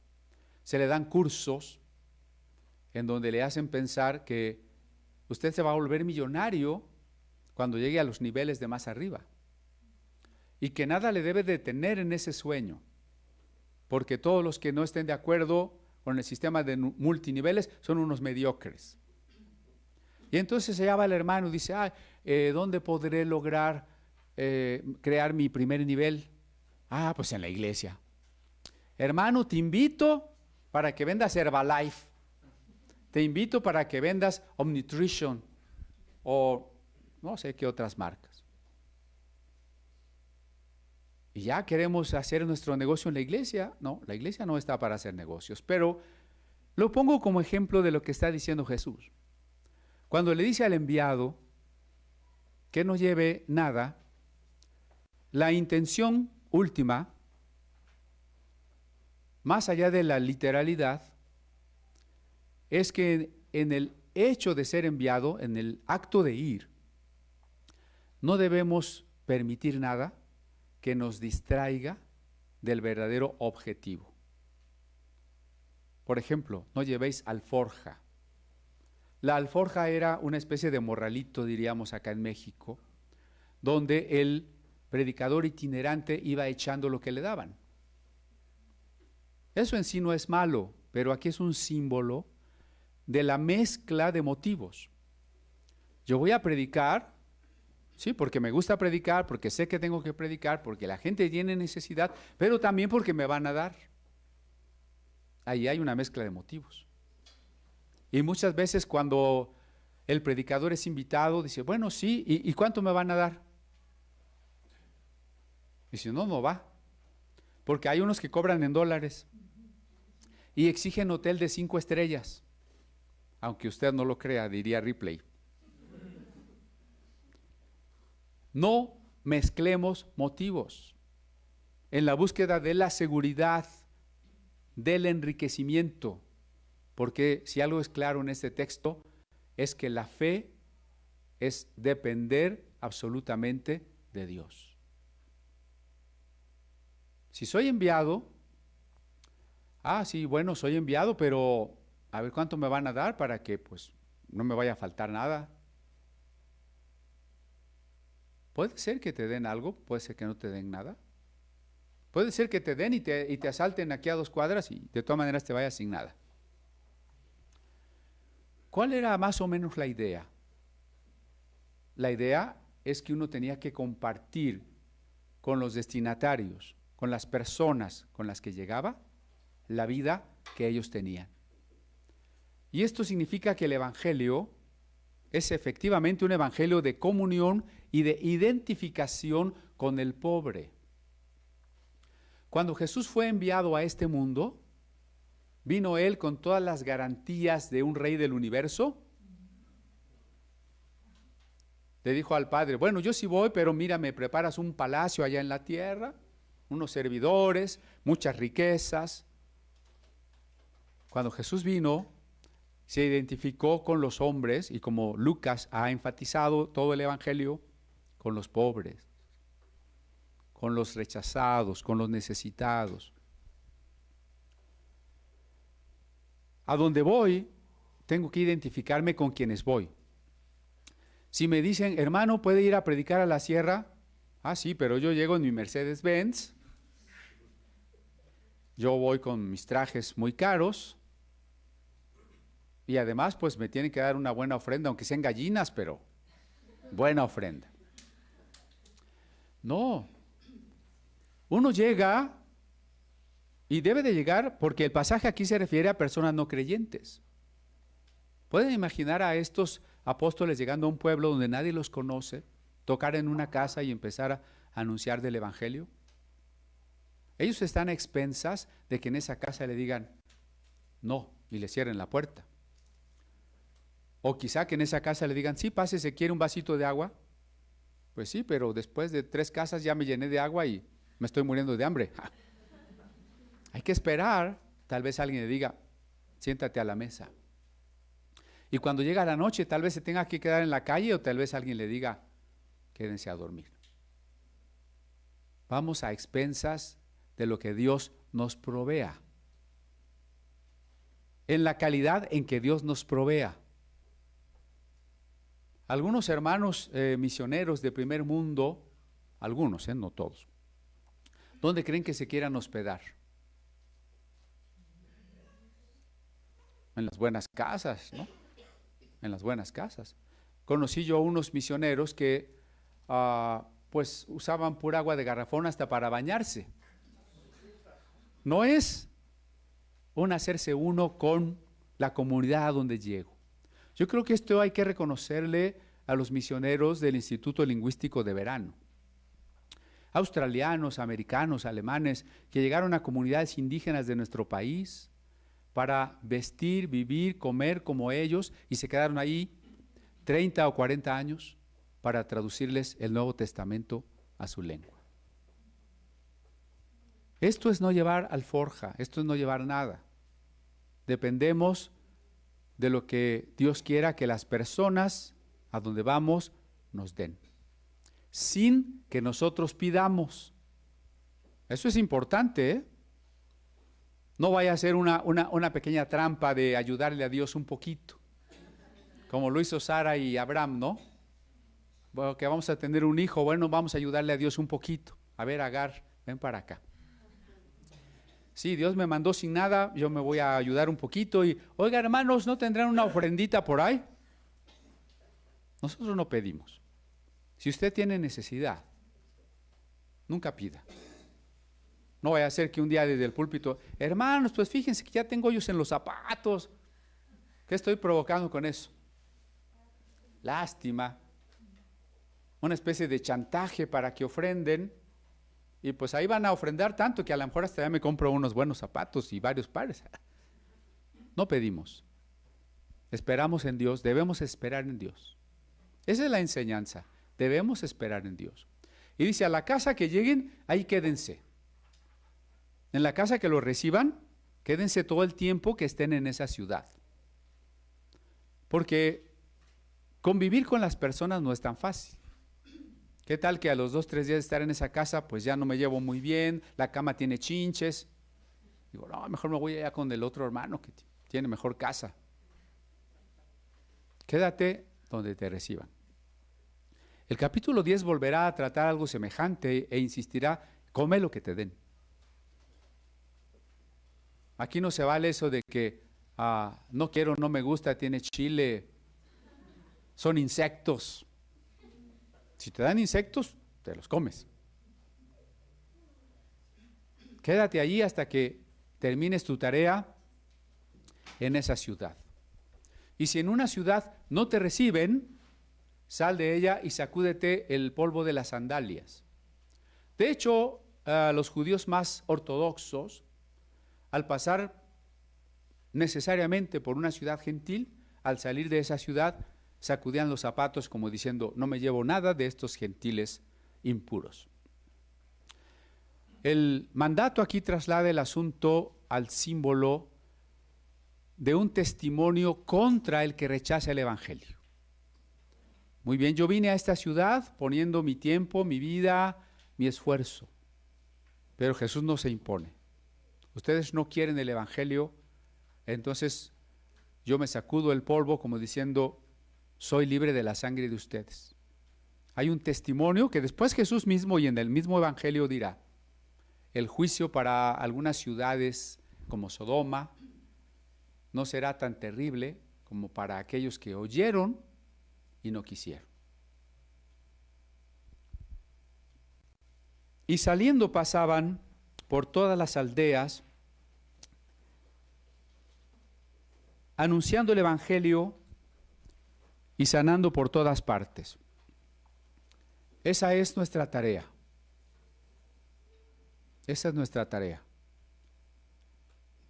se le dan cursos en donde le hacen pensar que usted se va a volver millonario cuando llegue a los niveles de más arriba y que nada le debe detener en ese sueño, porque todos los que no estén de acuerdo con el sistema de multiniveles son unos mediocres. Y entonces allá va el hermano y dice, ¿dónde podré lograr crear mi primer nivel? Pues en la iglesia. Hermano, te invito para que vendas Herbalife. Te invito para que vendas Omnitrition o no sé qué otras marcas. Y ya queremos hacer nuestro negocio en la iglesia. No, la iglesia no está para hacer negocios, pero Lo pongo como ejemplo de lo que está diciendo Jesús. Cuando le dice al enviado que no lleve nada, la intención última, más allá de la literalidad, es que en el hecho de ser enviado, en el acto de ir, no debemos permitir nada que nos distraiga del verdadero objetivo. Por ejemplo, no llevéis alforja. La alforja era una especie de morralito, diríamos acá en México, donde el predicador itinerante iba echando lo que le daban. Eso en sí no es malo, pero aquí es un símbolo de la mezcla de motivos. Yo voy a predicar, sí, porque me gusta predicar, porque sé que tengo que predicar, porque la gente tiene necesidad, pero también porque me van a dar. Ahí hay una mezcla de motivos. Y muchas veces cuando el predicador es invitado, dice, bueno, sí, ¿y cuánto me van a dar? Y si no, no va. Porque hay unos que cobran en dólares y exigen hotel de 5 estrellas. Aunque usted no lo crea, diría Ripley. No mezclemos motivos en la búsqueda de la seguridad, del enriquecimiento, porque si algo es claro en este texto, es que la fe es depender absolutamente de Dios. Si soy enviado, sí, bueno, soy enviado, pero a ver cuánto me van a dar para que pues no me vaya a faltar nada. Puede ser que te den algo, puede ser que no te den nada. Puede ser que te den y te asalten aquí a 2 cuadras y de todas maneras te vayas sin nada. ¿Cuál era más o menos la idea? La idea es que uno tenía que compartir con los destinatarios, con las personas con las que llegaba, la vida que ellos tenían. Y esto significa que el Evangelio es efectivamente un evangelio de comunión y de identificación con el pobre. Cuando Jesús fue enviado a este mundo, ¿vino Él con todas las garantías de un rey del universo? Le dijo al Padre, bueno, yo sí voy, pero mira, me preparas un palacio allá en la tierra, unos servidores, muchas riquezas. Cuando Jesús vino, se identificó con los hombres y como Lucas ha enfatizado todo el evangelio, con los pobres, con los rechazados, con los necesitados. A donde voy, tengo que identificarme con quienes voy. Si me dicen, hermano, ¿puede ir a predicar a la sierra? Sí, pero yo llego en mi Mercedes-Benz, yo voy con mis trajes muy caros, y además, pues me tienen que dar una buena ofrenda, aunque sean gallinas, pero buena ofrenda. No. Uno llega y debe de llegar porque el pasaje aquí se refiere a personas no creyentes. ¿Pueden imaginar a estos apóstoles llegando a un pueblo donde nadie los conoce, tocar en una casa y empezar a anunciar del evangelio? Ellos están a expensas de que en esa casa le digan no y le cierren la puerta. O quizá que en esa casa le digan, sí, pásese, ¿quiere un vasito de agua? Pues sí, pero después de 3 casas ya me llené de agua y me estoy muriendo de hambre. Hay que esperar, tal vez alguien le diga, siéntate a la mesa. Y cuando llega la noche, tal vez se tenga que quedar en la calle o tal vez alguien le diga, quédense a dormir. Vamos a expensas de lo que Dios nos provea. En la calidad en que Dios nos provea. Algunos hermanos misioneros de primer mundo, algunos, no todos, ¿dónde creen que se quieran hospedar? En las buenas casas, ¿no? En las buenas casas. Conocí yo unos misioneros que pues usaban pura agua de garrafón hasta para bañarse. No es un hacerse uno con la comunidad a donde llego. Yo creo que esto hay que reconocerle a los misioneros del Instituto Lingüístico de Verano. Australianos, americanos, alemanes, que llegaron a comunidades indígenas de nuestro país, para vestir, vivir, comer como ellos, y se quedaron ahí 30 o 40 años para traducirles el Nuevo Testamento a su lengua. Esto es no llevar alforja, esto es no llevar nada. Dependemos de lo que Dios quiera que las personas a donde vamos nos den, sin que nosotros pidamos. Eso es importante, ¿eh? No vaya a ser una pequeña trampa de ayudarle a Dios un poquito, como lo hizo Sara y Abraham, ¿no? Bueno, que vamos a tener un hijo, bueno, vamos a ayudarle a Dios un poquito. A ver, Agar, ven para acá. Sí, Dios me mandó sin nada, yo me voy a ayudar un poquito y, oiga, hermanos, ¿no tendrán una ofrendita por ahí? Nosotros no pedimos. Si usted tiene necesidad, nunca pida. No vaya a ser que un día desde el púlpito, hermanos, pues fíjense que ya tengo hoyos en los zapatos. ¿Qué estoy provocando con eso? Lástima. Una especie de chantaje para que ofrenden. Y pues ahí van a ofrendar tanto que a lo mejor hasta ya me compro unos buenos zapatos y varios pares. No pedimos. Esperamos en Dios, debemos esperar en Dios. Esa es la enseñanza. Debemos esperar en Dios. Y dice, a la casa que lleguen, ahí quédense. En la casa que los reciban, quédense todo el tiempo que estén en esa ciudad. Porque convivir con las personas no es tan fácil. ¿Qué tal que a los 2 o 3 días de estar en esa casa, pues ya no me llevo muy bien, la cama tiene chinches? Digo, no, mejor me voy allá con el otro hermano que tiene mejor casa. Quédate donde te reciban. El capítulo 10 volverá a tratar algo semejante e insistirá, come lo que te den. Aquí no se vale eso de que no quiero, no me gusta, tiene chile, son insectos. Si te dan insectos, te los comes. Quédate allí hasta que termines tu tarea en esa ciudad. Y si en una ciudad no te reciben, sal de ella y sacúdete el polvo de las sandalias. De hecho, los judíos más ortodoxos, al pasar necesariamente por una ciudad gentil, al salir de esa ciudad, sacudían los zapatos como diciendo, no me llevo nada de estos gentiles impuros. El mandato aquí traslada el asunto al símbolo de un testimonio contra el que rechaza el evangelio. Muy bien, yo vine a esta ciudad poniendo mi tiempo, mi vida, mi esfuerzo, pero Jesús no se impone. Ustedes no quieren el evangelio, entonces yo me sacudo el polvo como diciendo, soy libre de la sangre de ustedes. Hay un testimonio que después Jesús mismo y en el mismo evangelio dirá, el juicio para algunas ciudades como Sodoma no será tan terrible como para aquellos que oyeron y no quisieron. Y saliendo pasaban por todas las aldeas, anunciando el evangelio y sanando por todas partes. Esa es nuestra tarea. Esa es nuestra tarea.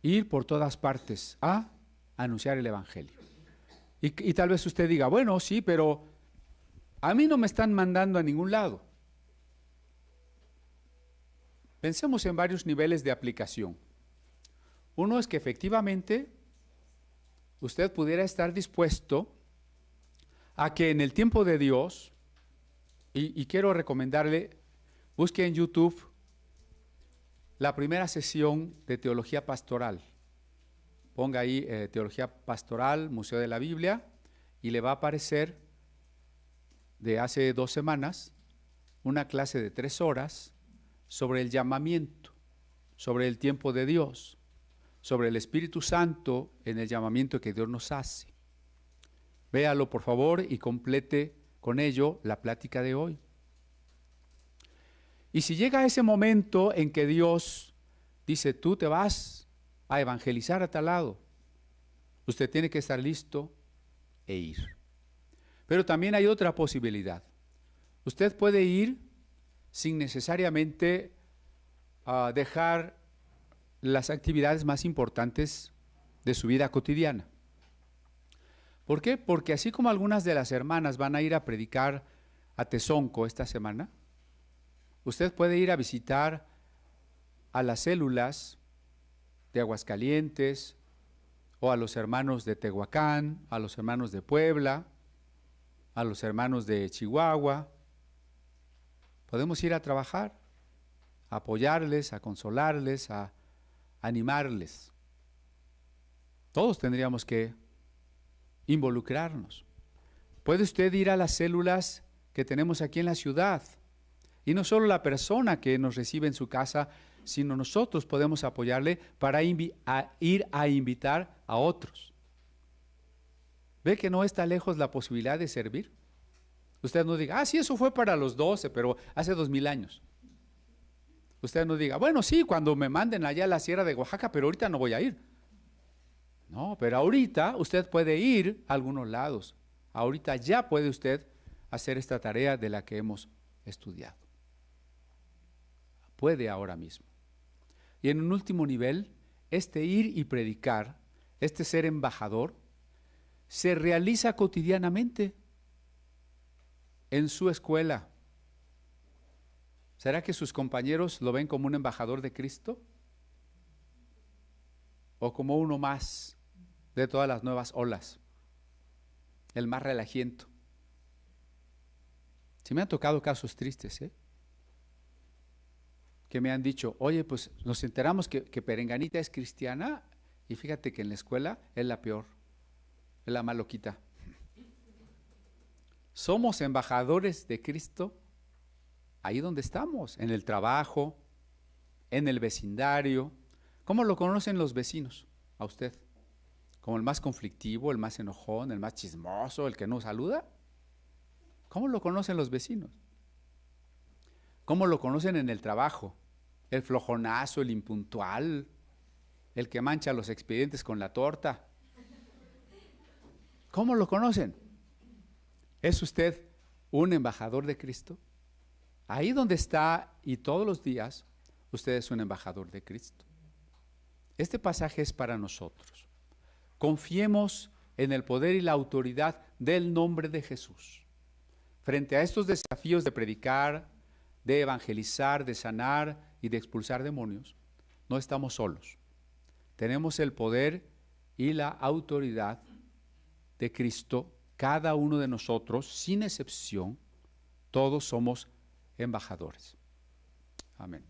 Ir por todas partes a anunciar el evangelio. Y tal vez usted diga, bueno, sí, pero a mí no me están mandando a ningún lado. Pensemos en varios niveles de aplicación. Uno es que efectivamente usted pudiera estar dispuesto a que en el tiempo de Dios, y quiero recomendarle, busque en YouTube la primera sesión de teología pastoral. Ponga ahí teología pastoral, Museo de la Biblia, y le va a aparecer de hace 2 semanas una clase de 3 horas sobre el llamamiento, sobre el tiempo de Dios, sobre el Espíritu Santo en el llamamiento que Dios nos hace. Véalo por favor y complete con ello la plática de hoy. Y si llega ese momento en que Dios dice, tú te vas a evangelizar a tal lado, usted tiene que estar listo e ir. Pero también hay otra posibilidad. Usted puede ir sin necesariamente dejar las actividades más importantes de su vida cotidiana. ¿Por qué? Porque así como algunas de las hermanas van a ir a predicar a Tezonco esta semana, usted puede ir a visitar a las células de Aguascalientes, o a los hermanos de Tehuacán, a los hermanos de Puebla, a los hermanos de Chihuahua. Podemos ir a trabajar, a apoyarles, a consolarles, a animarles. Todos tendríamos que involucrarnos. Puede usted ir a las células que tenemos aquí en la ciudad, y no solo la persona que nos recibe en su casa, sino nosotros podemos apoyarle para ir a invitar a otros. ¿Ve que no está lejos la posibilidad de servir? Usted no diga, sí, eso fue para los 12, pero hace 2000 años. Usted no diga, bueno, sí, cuando me manden allá a la Sierra de Oaxaca, pero ahorita no voy a ir. No, pero ahorita usted puede ir a algunos lados. Ahorita ya puede usted hacer esta tarea de la que hemos estudiado. Puede ahora mismo. Y en un último nivel, este ir y predicar, este ser embajador, se realiza cotidianamente en su escuela. ¿Será que sus compañeros lo ven como un embajador de Cristo? ¿O como uno más de todas las nuevas olas? El más relajiento. Sí me han tocado casos tristes, que me han dicho, oye, pues nos enteramos que Perenganita es cristiana y fíjate que en la escuela es la peor, es la más loquita. Somos embajadores de Cristo ahí donde estamos, en el trabajo, en el vecindario. ¿Cómo lo conocen los vecinos a usted? ¿Como el más conflictivo, el más enojón, el más chismoso, el que no saluda? ¿Cómo lo conocen los vecinos? ¿Cómo lo conocen en el trabajo? El flojonazo, el impuntual, el que mancha los expedientes con la torta. ¿Cómo lo conocen? ¿Es usted un embajador de Cristo? Ahí donde está y todos los días, usted es un embajador de Cristo. Este pasaje es para nosotros. Confiemos en el poder y la autoridad del nombre de Jesús. Frente a estos desafíos de predicar, de evangelizar, de sanar y de expulsar demonios, no estamos solos. Tenemos el poder y la autoridad de Cristo, cada uno de nosotros, sin excepción, todos somos embajadores. Amén.